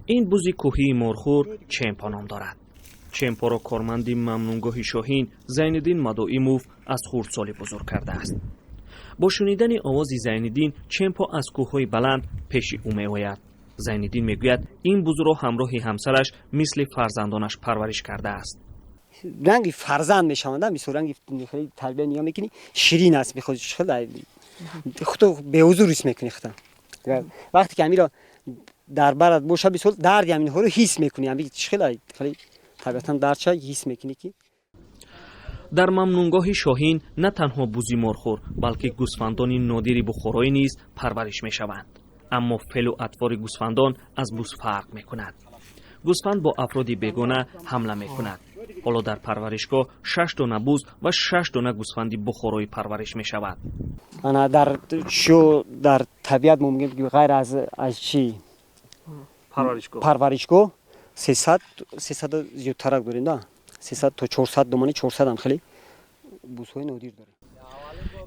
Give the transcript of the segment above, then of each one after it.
این بوز کوهی مرخور چمپا نام دارد. چمپا را کارمند ممنونگاه شاهین زینالدین مدائموف از خردسالی بزرگ کرده است. با شنیدن آواز زینالدین چمپا از کوههای بلند پیش او میآید. زینالدین میگوید این بوز را همراه همسرش مثل فرزندانش پرورش کرده است. رنگی فرزند میشوند، مثل رنگی خیلی تربیت نیا میکنی، شیرین است، میخواد خیلی خودت به حضور اس میکنی خودت. وقتی که امیرا در برات باشه بسول درد همین رو حس میکنی، همین خیلی طبیعتا درد حس میکنی که در ممنونگاه شاهین نه تنها بوزی مرخور بلکه گوسفندان نادری بخورایی نیز پرورش میشوند. اما فعل و اطوار گوسفندان از بوز فرق میکند. گوسفند با افرادی بیگانه حمله میکند. حالا در پرورشگاه 6 دانه بوز و 6 دانه گوسفندی بخورایی پرورش میشود. انا در طبیعت ممکن غیر از چی پرورشگاه 300 زیادتر داریم، نه 300 تا 400 دومانی 400 هم خیلی بوزهای نادر داره.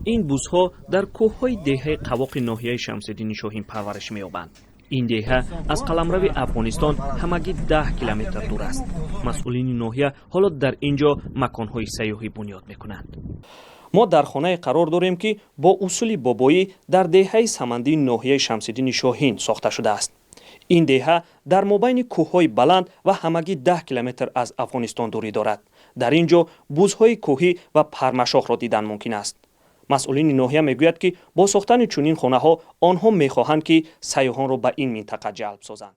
این بوزها در کوههای دهه قواق ناحیه شمس‌الدین شاهین پرورش می‌یابند. این دهه از قلمرو افغانستان همگی 10 کیلومتر دور است. مسئولین ناحیه حالا در اینجا مکان‌های سیاحی بنیاد می‌کنند. ما در خانه قرار داریم که با اصول بابایی در دهه سمندی ناحیه شمس‌الدین شاهین ساخته شده است. این دهه در مابین کوههای بلند و همگی 10 کیلومتر از افغانستان دوری دارد. در اینجا بوزهای کوهی و پرمشاخ را دیدن ممکن است. مسئولین ناحیه میگوید که با ساختن چنین خانه‌ها آنها میخواهند که سیاحان را به این منطقه جلب سازند.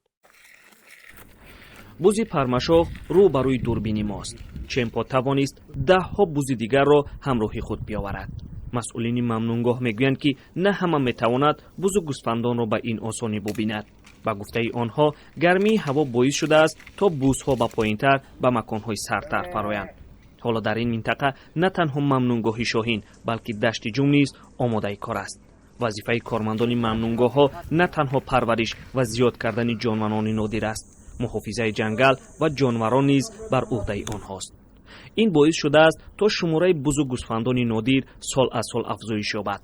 بوز پرمشاخ رو برای دوربین ماست. چمپا توانست 10 ها بوز دیگر را همراه خود بیاورد. مسئولین ممنونگاه میگویند که نه همه میتواند بوز و گوسفندان را به این آسانی ببیند. با گفته آنها گرمی هوا باعث شده است تا بوزها به پایینتر به مکانهای سردتر فرایند. حالا در این منطقه نه تنها ممنونگاه شاهین بلکه دشت جم نیز آماده کار است. وظیفه کارمندان ممنونگاه ها نه تنها پرورش و زیاد کردن جانوران نادر است، محافظه جنگل و جانوران نیز بر عهده آنهاست. این باعث شده است تا شماره بوز و گوسفندان نادر سال از سال افزایش یابد.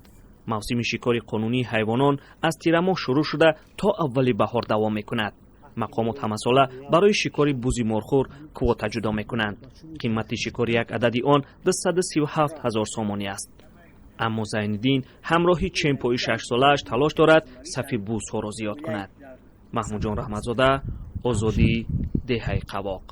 موسم شکار قانونی حیوانان از تیر ماه شروع شده تا اول بهار دوام میکند. مقامات همه ساله برای شکار بوزی مرخور کواتا جدا میکنند. قیمت شکار یک عددی آن 237,000 سامانی است. اما زینالدین همراهی چمپای 6 سالش تلاش دارد صف بوزها را زیاد کند. محمود جان رحمتزاده، آزادی، دهه قواق.